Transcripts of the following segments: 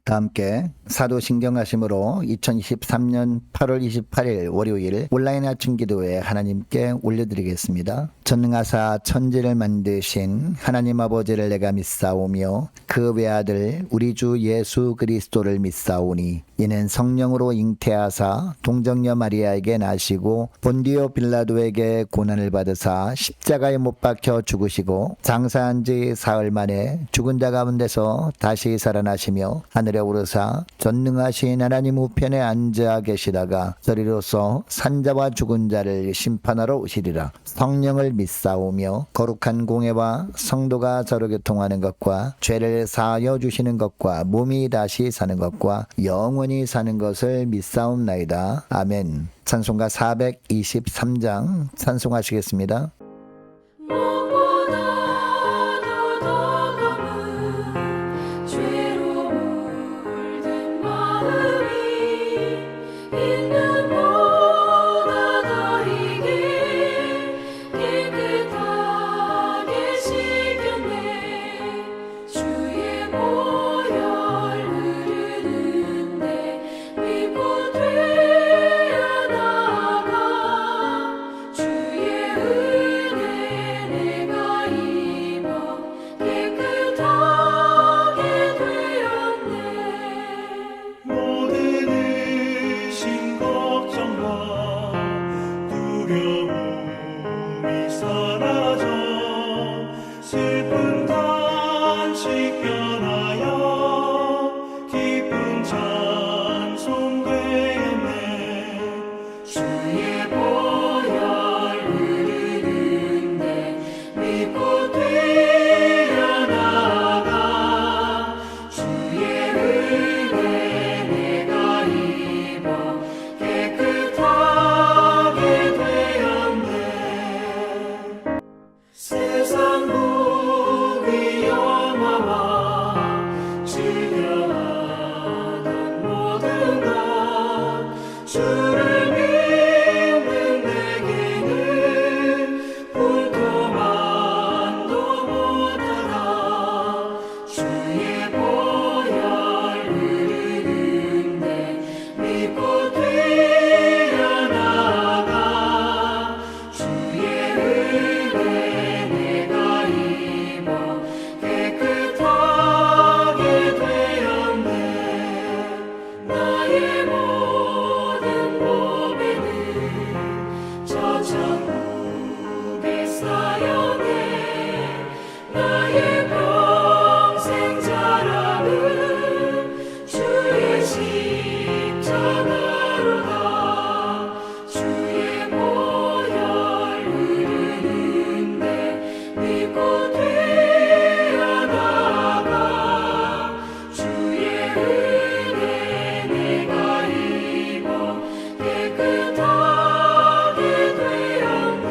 다 함께 사도신경하심으로 2023년 8월 28일 월요일 온라인 아침 기도회 하나님께 올려드리겠습니다. 전능하사 천지를 만드신 하나님 아버지를 내가 믿사오며 그 외아들 우리 주 예수 그리스도를 믿사오니 이는 성령으로 잉태하사 동정녀 마리아에게 나시고 본디오 빌라도에게 고난을 받으사 십자가에 못 박혀 죽으시고 장사한 지 사흘 만에 죽은 자 가운데서 다시 살아나시며 하늘에 오르사 전능하신 하나님 우편에 앉아 계시다가 저리로서 산자와 죽은 자를 심판하러 오시리라. 성령을 믿사오며 거룩한 공회와 성도가 저로 교통하는 것과 죄를 사하여 주시는 것과 몸이 다시 사는 것과 영원히 사는 것을 믿사옵나이다. 아멘. 찬송가 423장 찬송하시겠습니다. 두려움이 사라져 슬픈 단식 변하여 기쁜 찬송 되었네. 주의 보혈 흐르는데 믿고 뛰어나가 주의 은혜 내가 입어 깨끗하게 세상 무기 영화와 즐겨하던 모든 것 주를 믿는 내게는 불도만도 못하다. 주의 보혈 흐르는데 믿고 뛰어나가 주의 은혜 내가 입어 깨끗하게 되었네. 나의 모든 몸에는 저 천국에 쌓여네. 나의 평생 자랑은 주의 십자가로다. 주의 보혈 흐르는데 믿고 뛰어나가 주의 은혜 내가 입어 깨끗하게 되었네.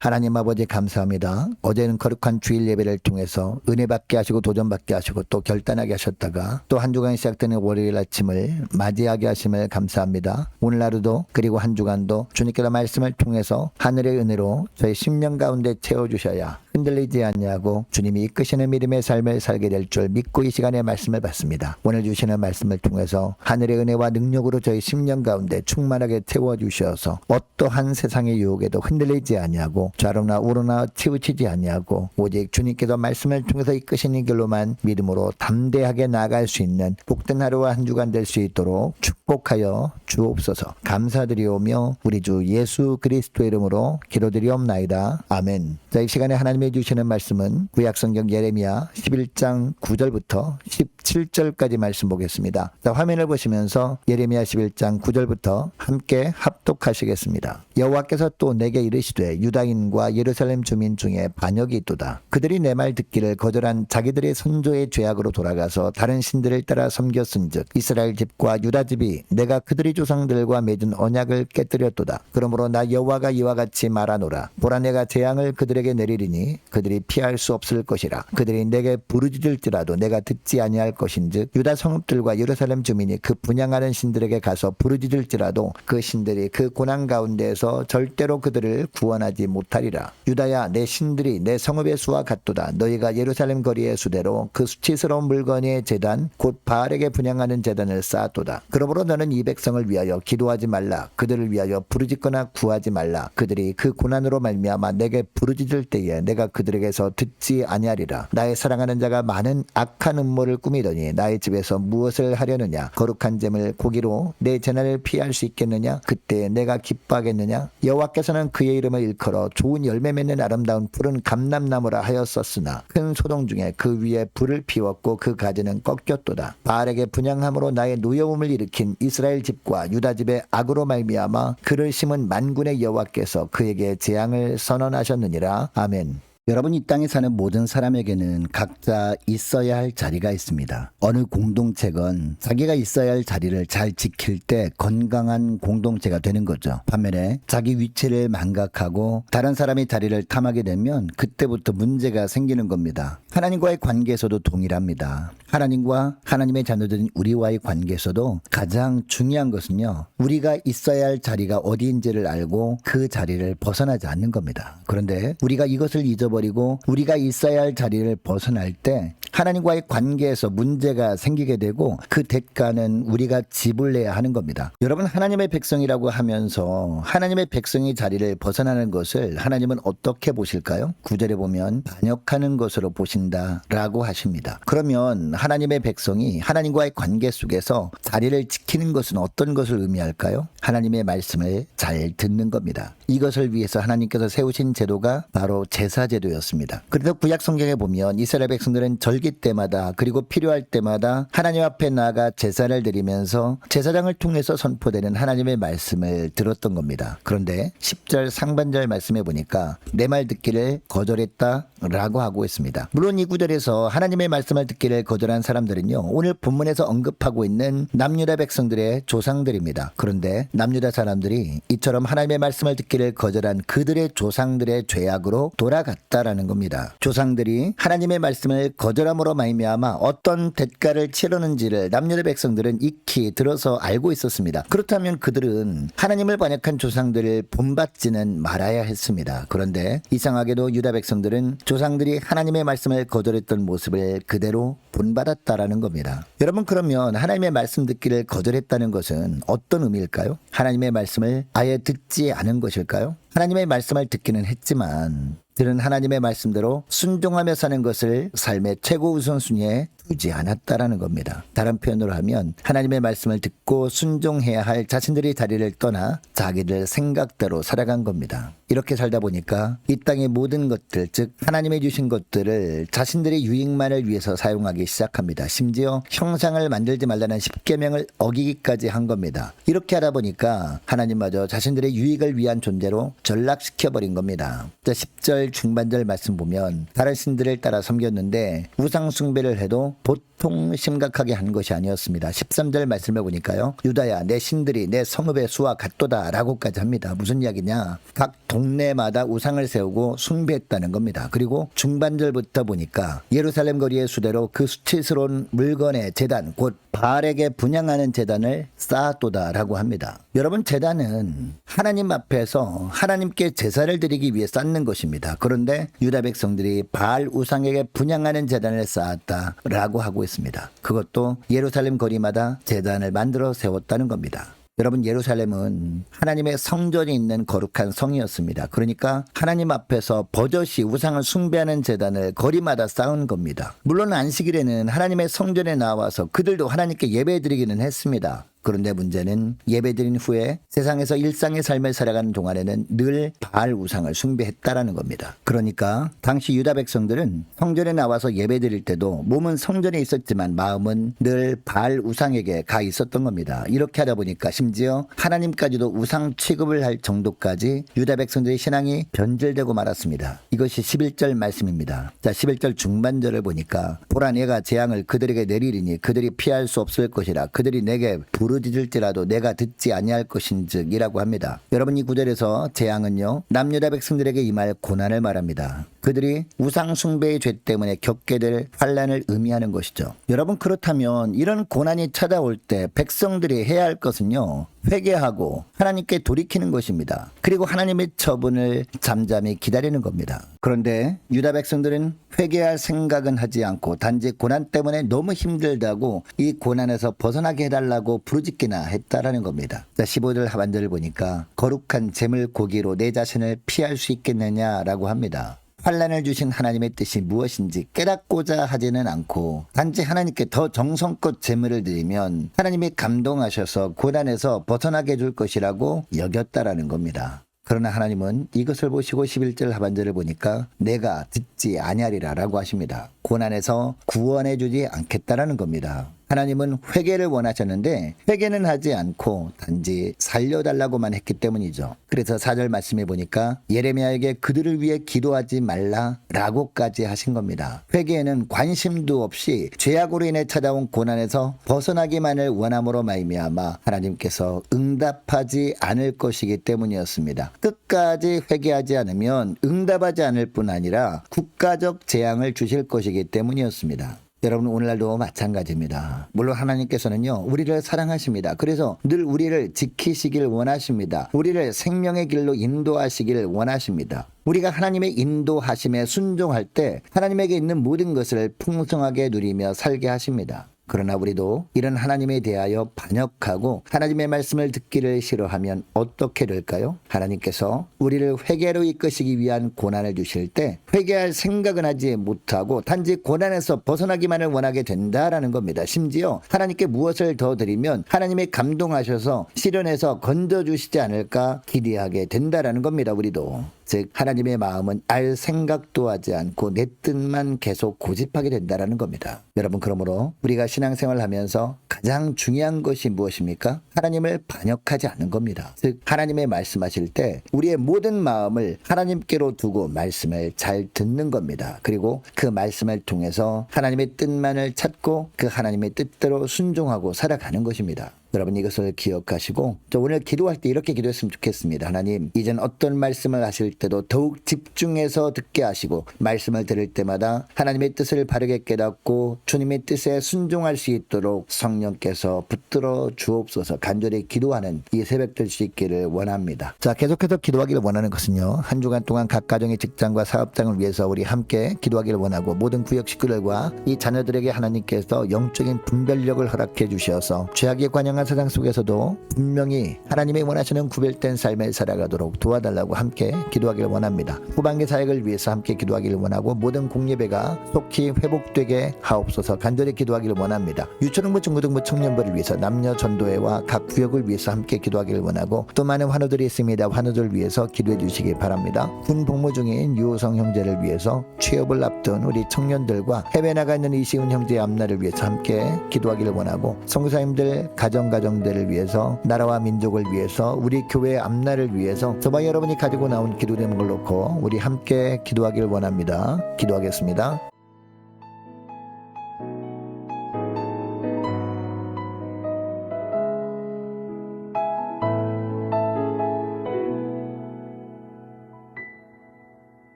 하나님 아버지 감사합니다. 어제는 거룩한 주일 예배를 통해서 은혜 받게 하시고 도전 받게 하시고 또 결단하게 하셨다가 또 한 주간이 시작되는 월요일 아침을 맞이하게 하심을 감사합니다. 오늘 하루도 그리고 한 주간도 주님께서 말씀을 통해서 하늘의 은혜로 저희 심령 가운데 채워주셔야 흔들리지 않냐고 주님이 이끄시는 믿음의 삶을 살게 될 줄 믿고 이 시간에 말씀을 받습니다. 오늘 주시는 말씀을 통해서 하늘의 은혜와 능력으로 저희 심령 가운데 충만하게 채워주셔서 어떠한 세상의 유혹에도 흔들리지 않냐고 좌로나 우로나 치우치지 않냐고 오직 주님께서 말씀을 통해서 이끄시는 길로만 믿음으로 담대하게 나아갈 수 있는 복된 하루와 한 주간 될 수 있도록 축복하여 주옵소서. 감사드리오며 우리 주 예수 그리스도의 이름으로 기도드리옵나이다. 아멘. 자, 이 시간에 하나님이 주시는 말씀은 구약성경 예레미야 11장 9절부터 17절까지 말씀 보겠습니다. 자, 화면을 보시면서 예레미야 11장 9절부터 함께 합독하시겠습니다. 여호와께서 또 내게 이르시되 유다인과 예루살렘 주민 중에 반역이 있도다. 그들이 내 말 듣기를 거절한 자기들의 선조의 죄악으로 돌아가서 다른 신들을 따라 섬겼은즉 이스라엘 집과 유다 집이 내가 그들의 조상들과 맺은 언약을 깨뜨렸도다. 그러므로 나 여호와가 이와 같이 말하노라. 보라, 내가 재앙을 그들에게 내리리니 그들이 피할 수 없을 것이라. 그들이 내게 부르짖을지라도 내가 듣지 아니할 아니할 것인즉 유다 성읍들과 예루살렘 주민이 그 분향하는 신들에게 가서 부르짖을지라도 그 신들이 그 고난 가운데에서 절대로 그들을 구원하지 못하리라. 유다야, 내 신들이 내 성읍의 수와 같도다. 너희가 예루살렘 거리의 수대로 그 수치스러운 물건의 제단 곧 바알에게 분향하는 제단을 쌓았도다. 그러므로 너는 이 백성을 위하여 기도하지 말라. 그들을 위하여 부르짖거나 구하지 말라. 그들이 그 고난으로 말미암아 내게 부르짖을 때에 내가 그들에게서 듣지 아니하리라. 나의 사랑하는 자가 많은 악한 음모를 꾸미더니 나의 집에서 무엇을 하려느냐? 거룩한 잼을 고기로 내 재난을 피할 수 있겠느냐? 그때 내가 기뻐하겠느냐? 여호와께서는 그의 이름을 일컬어 좋은 열매 맺는 아름다운 푸른 감람나무라 하였었으나 큰 소동 중에 그 위에 불을 피웠고 그 가지는 꺾였도다. 바알에게 분향함으로 나의 노여움을 일으킨 이스라엘 집과 유다 집의 악으로 말미암아 그를 심은 만군의 여호와께서 그에게 재앙을 선언하셨느니라. 아멘. 여러분, 이 땅에 사는 모든 사람에게는 각자 있어야 할 자리가 있습니다. 어느 공동체건 자기가 있어야 할 자리를 잘 지킬 때 건강한 공동체가 되는 거죠. 반면에 자기 위치를 망각하고 다른 사람이 자리를 탐하게 되면 그때부터 문제가 생기는 겁니다. 하나님과의 관계에서도 동일합니다. 하나님과 하나님의 자녀들인 우리와의 관계에서도 가장 중요한 것은요, 우리가 있어야 할 자리가 어디인지를 알고 그 자리를 벗어나지 않는 겁니다. 그런데 우리가 이것을 잊어버리고 우리가 있어야 할 자리를 벗어날 때 하나님과의 관계에서 문제가 생기게 되고 그 대가는 우리가 지불해야 하는 겁니다. 여러분, 하나님의 백성이라고 하면서 하나님의 백성의 자리를 벗어나는 것을 하나님은 어떻게 보실까요? 9절에 보면 반역하는 것으로 보신다라고 하십니다. 그러면 하나님의 백성이 하나님과의 관계 속에서 자리를 지키는 것은 어떤 것을 의미할까요? 하나님의 말씀을 잘 듣는 겁니다. 이것을 위해서 하나님께서 세우신 제도가 바로 제사제도였습니다. 그래서 구약 성경에 보면 이스라엘 백성들은 절기 때마다 그리고 필요할 때마다 하나님 앞에 나아가 제사를 드리면서 제사장을 통해서 선포되는 하나님의 말씀을 들었던 겁니다. 그런데 10절 상반절 말씀해 보니까 내 말 듣기를 거절했다라고 하고 있습니다. 물론 이 구절에서 하나님의 말씀을 듣기를 거절한 사람들은요, 오늘 본문에서 언급하고 있는 남유다 백성들의 조상들입니다. 그런데 남유다 사람들이 이처럼 하나님의 말씀을 듣기를 거절한 그들의 조상들의 죄악으로 돌아갔다라는 겁니다. 조상들이 하나님의 말씀을 거절함으로 말미암아 어떤 대가를 치르는지를 남유다 백성들은 익히 들어서 알고 있었습니다. 그렇다면 그들은 하나님을 반역한 조상들을 본받지는 말아야 했습니다. 그런데 이상하게도 유다 백성들은 조상들이 하나님의 말씀을 거절했던 모습을 그대로 본받았다라는 겁니다. 여러분, 그러면 하나님의 말씀 듣기를 거절했다는 것은 어떤 의미일까요? 하나님의 말씀을 아예 듣지 않은 것일까요? 하나님의 말씀을 듣기는 했지만 들은 하나님의 말씀대로 순종하며 사는 것을 삶의 최고 우선순위에 두지 않았다라는 겁니다. 다른 표현으로 하면 하나님의 말씀을 듣고 순종해야 할 자신들의 자리를 떠나 자기들 생각대로 살아간 겁니다. 이렇게 살다 보니까 이 땅의 모든 것들, 즉 하나님의 주신 것들을 자신들의 유익만을 위해서 사용하기 시작합니다. 심지어 형상을 만들지 말라는 십계명을 어기기까지 한 겁니다. 이렇게 하다 보니까 하나님마저 자신들의 유익을 위한 존재로 전락시켜버린 겁니다. 10절 중반절 말씀 보면 다른 신들을 따라 섬겼는데 우상 숭배를 해도 보통 심각하게 한 것이 아니었습니다. 13절 말씀해 보니까요, 유다야, 내 신들이 내 성읍의 수와 같도다 라고까지 합니다. 무슨 이야기냐? 각 동네마다 우상을 세우고 숭배했다는 겁니다. 그리고 중반절부터 보니까 예루살렘 거리의 수대로 그 수치스러운 물건의 제단 곧 바알에게 분향하는 제단을 쌓았도다라고 합니다. 여러분, 제단은 하나님 앞에서 하나님께 제사를 드리기 위해 쌓는 것입니다. 그런데 유다 백성들이 바알 우상에게 분향하는 제단을 쌓았다라고 하고 있습니다. 그것도 예루살렘 거리마다 제단을 만들어 세웠다는 겁니다. 여러분, 예루살렘은 하나님의 성전이 있는 거룩한 성이었습니다. 그러니까 하나님 앞에서 버젓이 우상을 숭배하는 제단을 거리마다 쌓은 겁니다. 물론 안식일에는 하나님의 성전에 나와서 그들도 하나님께 예배드리기는 했습니다. 그런데 문제는 예배드린 후에 세상에서 일상의 삶을 살아가는 동안에는 늘 바알 우상을 숭배했다라는 겁니다. 그러니까 당시 유다 백성들은 성전에 나와서 예배드릴 때도 몸은 성전에 있었지만 마음은 늘 바알 우상에게 가 있었던 겁니다. 이렇게 하다 보니까 심지어 하나님까지도 우상 취급을 할 정도까지 유다 백성들의 신앙이 변질되고 말았습니다. 이것이 11절 말씀입니다. 자, 11절 중반절을 보니까 보라, 내가 재앙을 그들에게 내리리니 그들이 피할 수 없을 것이라. 그들이 내게 부르짖을지라도 내가 듣지 아니할 것인즉 이라고 합니다. 여러분, 이 구절에서 재앙은요, 남유다 백성들에게 임할 고난을 말합니다. 그들이 우상 숭배의 죄 때문에 겪게 될 환난을 의미하는 것이죠. 여러분, 그렇다면 이런 고난이 찾아올 때 백성들이 해야 할 것은요, 회개하고 하나님께 돌이키는 것입니다. 그리고 하나님의 처분을 잠잠히 기다리는 겁니다. 그런데 유다 백성들은 회개할 생각은 하지 않고 단지 고난 때문에 너무 힘들다고 이 고난에서 벗어나게 해달라고 부르짖기나 했다라는 겁니다. 자, 15절 하반절을 보니까 거룩한 제물 고기로 내 자신을 피할 수 있겠느냐라고 합니다. 환난을 주신 하나님의 뜻이 무엇인지 깨닫고자 하지는 않고 단지 하나님께 더 정성껏 제물을 드리면 하나님이 감동하셔서 고난에서 벗어나게 해줄 것이라고 여겼다라는 겁니다. 그러나 하나님은 이것을 보시고 11절 하반절을 보니까 내가 듣지 아니하리라 라고 하십니다. 고난에서 구원해 주지 않겠다라는 겁니다. 하나님은 회개를 원하셨는데 회개는 하지 않고 단지 살려달라고만 했기 때문이죠. 그래서 4절 말씀해 보니까 예레미야에게 그들을 위해 기도하지 말라라고까지 하신 겁니다. 회개에는 관심도 없이 죄악으로 인해 찾아온 고난에서 벗어나기만을 원함으로 말미암아 하나님께서 응답하지 않을 것이기 때문이었습니다. 끝까지 회개하지 않으면 응답하지 않을 뿐 아니라 국가적 재앙을 주실 것이기 때문이었습니다. 여러분, 오늘날도 마찬가지입니다. 물론 하나님께서는요, 우리를 사랑하십니다. 그래서 늘 우리를 지키시길 원하십니다. 우리를 생명의 길로 인도하시길 원하십니다. 우리가 하나님의 인도하심에 순종할 때 하나님에게 있는 모든 것을 풍성하게 누리며 살게 하십니다. 그러나 우리도 이런 하나님에 대하여 반역하고 하나님의 말씀을 듣기를 싫어하면 어떻게 될까요? 하나님께서 우리를 회개로 이끄시기 위한 고난을 주실 때 회개할 생각은 하지 못하고 단지 고난에서 벗어나기만을 원하게 된다라는 겁니다. 심지어 하나님께 무엇을 더 드리면 하나님이 감동하셔서 실현해서 건져주시지 않을까 기대하게 된다라는 겁니다. 우리도. 즉 하나님의 마음은 알 생각도 하지 않고 내 뜻만 계속 고집하게 된다라는 겁니다. 여러분, 그러므로 우리가 신앙생활을 하면서 가장 중요한 것이 무엇입니까? 하나님을 반역하지 않는 겁니다. 즉 하나님의 말씀하실 때 우리의 모든 마음을 하나님께로 두고 말씀을 잘 듣는 겁니다. 그리고 그 말씀을 통해서 하나님의 뜻만을 찾고 그 하나님의 뜻대로 순종하고 살아가는 것입니다. 여러분, 이것을 기억하시고 오늘 기도할 때 이렇게 기도했으면 좋겠습니다. 하나님, 이젠 어떤 말씀을 하실 때도 더욱 집중해서 듣게 하시고 말씀을 들을 때마다 하나님의 뜻을 바르게 깨닫고 주님의 뜻에 순종할 수 있도록 성령께서 붙들어 주옵소서. 간절히 기도하는 이 새벽 될 수 있기를 원합니다. 자, 계속해서 기도하기를 원하는 것은요, 한 주간 동안 각 가정의 직장과 사업장을 위해서 우리 함께 기도하기를 원하고 모든 구역 식구들과 이 자녀들에게 하나님께서 영적인 분별력을 허락해 주셔서 죄악에 관영한 세상 속에서도 분명히 하나님이 원하시는 구별된 삶을 살아가도록 도와달라고 함께 기도하기를 원합니다. 후반기 사역을 위해서 함께 기도하기를 원하고 모든 공예배가 속히 회복되게 하옵소서. 간절히 기도하기를 원합니다. 유초등부 중고등부 청년부를 위해서 남녀 전도회와 각 구역을 위해서 함께 기도하기를 원하고 또 많은 환우들이 있습니다. 환우들 위해서 기도해 주시기 바랍니다. 군 복무 중인 유호성 형제를 위해서 취업을 앞둔 우리 청년들과 해외 나가 있는 이시훈 형제의 앞날을 위해서 함께 기도하기를 원하고 선교사님들 가정들을 위해서 나라와 민족을 위해서 우리 교회의 앞날을 위해서 저와 여러분이 가지고 나온 기도 제목을 놓고 우리 함께 기도하기를 원합니다. 기도하겠습니다.